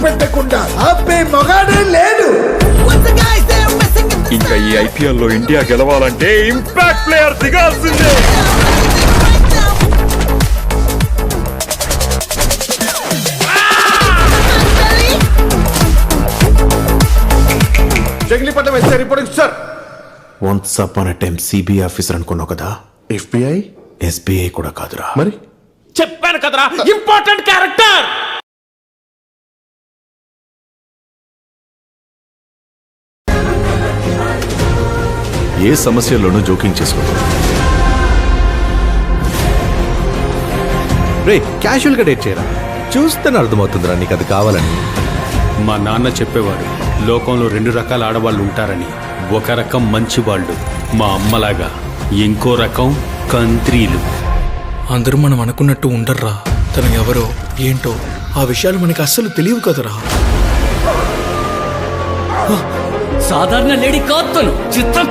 పెట్టకుండా ఆపే మగాడే లేడు. ఇంకా ఈ IPL లో ఇండియా గెలవాలంటే ఇంపాక్ట్ ప్లేయర్ దిగాల్సిందే. Jagilipatnam SI reporting sir. Once upon a time CBI officer అనుకున్నావు కదా, FBI SBI కూడా కాదురా. మరి చెప్పాను కదరా, ఇంపార్టెంట్ క్యారెక్టర్. ఏ సమస్యల్లోనూ జోక్యం చేసుకో. రే క్యాజువల్ గా డేట్ చేయరా, చూస్తేనే అర్థమవుతుందిరా నీకు అది కావాలని. మా నాన్న చెప్పేవాడు, లోకంలో 2 రకాల ఆడవాళ్ళు ఉంటారని. ఒక రకం మంచివాళ్ళు, మా అమ్మలాగా. ఇంకో రకం కంత్రీలు. అందరూ మనం అనుకున్నట్టు ఉండర్రా. తను ఎవరో ఏంటో ఆ విషయాలు మనకి అస్సలు తెలియవు కదరా. సాధారణ లేడీ కాదు తను, చిత్రం.